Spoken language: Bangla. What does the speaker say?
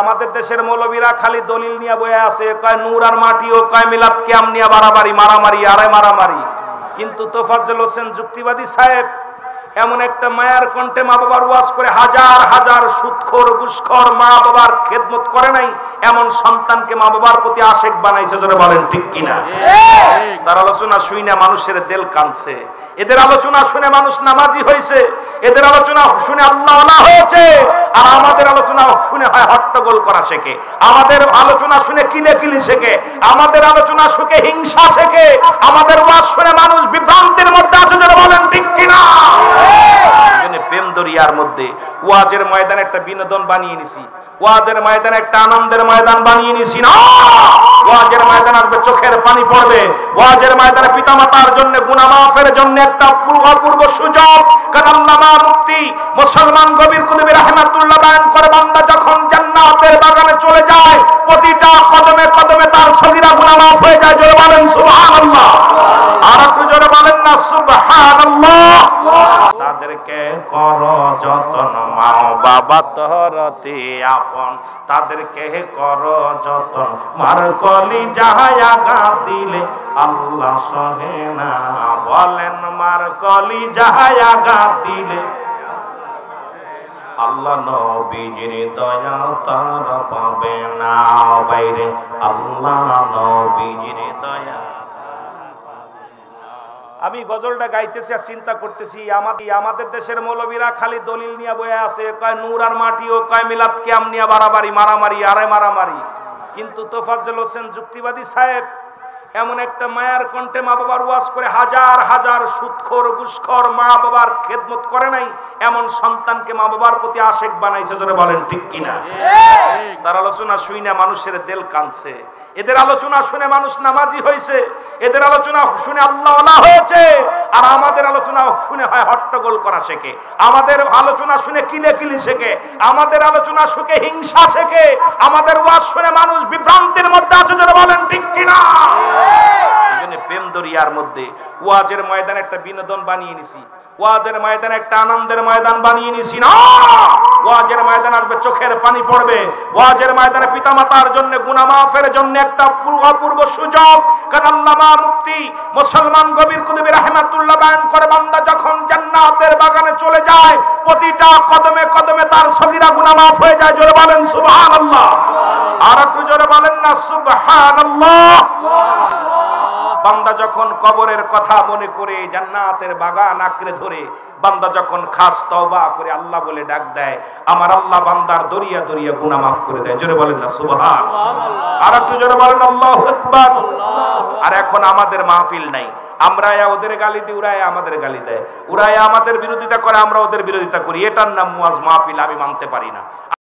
আমাদের দেশের মৌলবীরা খালি দলিল নিয়ে বয়ে আছে, কয় নূর আর মাটি ও কয় মিলাদ কিয়াম নিয়ে বাড়াবাড়ি মারামারি আরে মারামারি। কিন্তু তোফাজ্জল হোসেন যুক্তিবাদী সাহেব এমন একটা মায়ার কণ্ঠে মা বাবার ওয়াজ করে হাজার হাজার সুদখোর ঘুষখোর মা বাবার খেদমত করে নাই এমন সন্তানকে মা বাবার প্রতি আশেক বানাইছে। জোরে বলেন ঠিক কিনা? তার আলোচনা শুনে মানুষের দিল কাঁদছে, এদের আলোচনা শুনে মানুষ নামাজি হয়েছে, এদের আলোচনা শুনে আল্লাহওয়ালা হয়েছে। আর আমাদের আলোচনা শুনে হয় হট্টগোল করা শেখে, আমাদের আলোচনা শুনে কিলে শেখে, আমাদের আলোচনা শুনে হিংসা শেখে, আমাদের ওয়াজ শুনে মানুষ বিভ্রান্তির মধ্যে আছে। জোরে বলেন ঠিক কিনা? প্রেম দরিয়ার মধ্যে ওয়াজের ময়দান একটা বিনোদন বানিয়ে নিছি, ওয়াজের ময়দান একটা আনন্দের ময়দান বানিয়ে নিছি না। ওয়াজের ময়দান আসবে চোখের পানি পড়বে, ওয়াজের ময়দানে পিতামাতার জন্য গুনাহ মাফের জন্য একটা অপূর্ব সুযোগ। কারণ আল্লামা মুফতি মুসলমান কবির কুতুবী রাহমাতুল্লাহ বয়ান করে, বান্দা যখন জান্নাতের বাগানে চলে যায় প্রতিটা কদমে কদমে তার সগীরা গুনাহ মাফ হয়ে যায়। জোরে বলেন সুবহানাল্লাহ। আর একটু জোরে বলেন না সুবহানাল্লাহ। তাদেরকে করো যতন মা বাবা তোরতে আপন, তাদেরকে করো যতন মার কলি যাহায় আঘাত দিলে আল্লাহ সহে না। বলেন মার কলি যাহায় আঘাত দিলে আল্লাহ নবীজির দয়া তারা পাবে না। বাইরে আল্লাহ নবীজির দয়া। আমি গজলটা গাইতেছি আর চিন্তা করতেছি আমাদের দেশের মৌলবীরা খালি দলিল নিয়ে বয়ে আছে, কয় নূর আর মাটি ও কয় মিলাদ কিয়াম নিয়ে বাড়াবাড়ি মারামারি আরে মারামারি। কিন্তু তোফাজ্জল হোসেন যুক্তিবাদী সাহেব এমন একটা মায়ার কণ্ঠে মা বাবার ওয়াজ করে হাজার হাজার সুদখোর ঘুষখোর মা বাবার খেদমত করে নাই এমন সন্তানকে মা বাবার প্রতি আশেক বানাইছে। জোরে বলেন ঠিক কিনা? তার আলোচনা শুনে মানুষের দিল কাঁদছে, এদের আলোচনা শুনে মানুষ নামাজি হয়েছে, এদের আলোচনা শুনে আল্লাহওয়ালা হয়েছে। আর আমাদের আলোচনা শুনে হয় হট্টগোল করা শেখে, আমাদের আলোচনা শুনে কিলে শেখে, আমাদের আলোচনা শুনে হিংসা শেখে, আমাদের ওয়াজ শুনে মানুষ বিভ্রান্তির মধ্যে আছে। জোরে বলেন ঠিক কিনা? প্রেম দরিয়ার মধ্যে ওয়াজের ময়দান একটা বিনোদন বানিয়ে নিছি, ওয়াজের ময়দান একটা আনন্দের ময়দান বানিয়ে নিছি না। ওয়াজের ময়দান আসবে চোখের পানি পড়বে, ওয়াজের ময়দানে পিতামাতার জন্য গুনাহ মাফের জন্য একটা অপূর্ব সুযোগ। কারণ আল্লামা মুফতি মুসলমান কবির কুতুবী রাহমাতুল্লাহ বয়ান করে, বান্দা যখন জান্নাতের বাগানে চলে যায় প্রতিটা কদমে কদমে তার সগীরা গুনাহ মাফ হয়ে যায়। জোরে বলেন সুবহানাল্লাহ। আর একটু জোরে বলেন না সুবহানাল্লাহ। বান্দা যখন কবরের কথা মনে করে জান্নাতের বাগান আঁকড়ে ধরে, বান্দা যখন খাস তওবা করে আল্লাহ বলে ডাক দেয়, আমার আল্লাহ বান্দার দরিয়া দরিয়া গুনাহ মাফ করে দেয়। জোরে বলেন না সুবহানাল্লাহ। আর একটু জোরে বলেন আল্লাহু আকবার। আর এখন আমাদের মাহফিল নাই, আমরা ওদের গালি দিই, ওরা আমাদের গালি দেয়, ওরা আমাদের বিরোধিতা করে, আমরা ওদের বিরোধিতা করি। এটার নাম ওয়াজ মাহফিল আমি মানতে পারি না।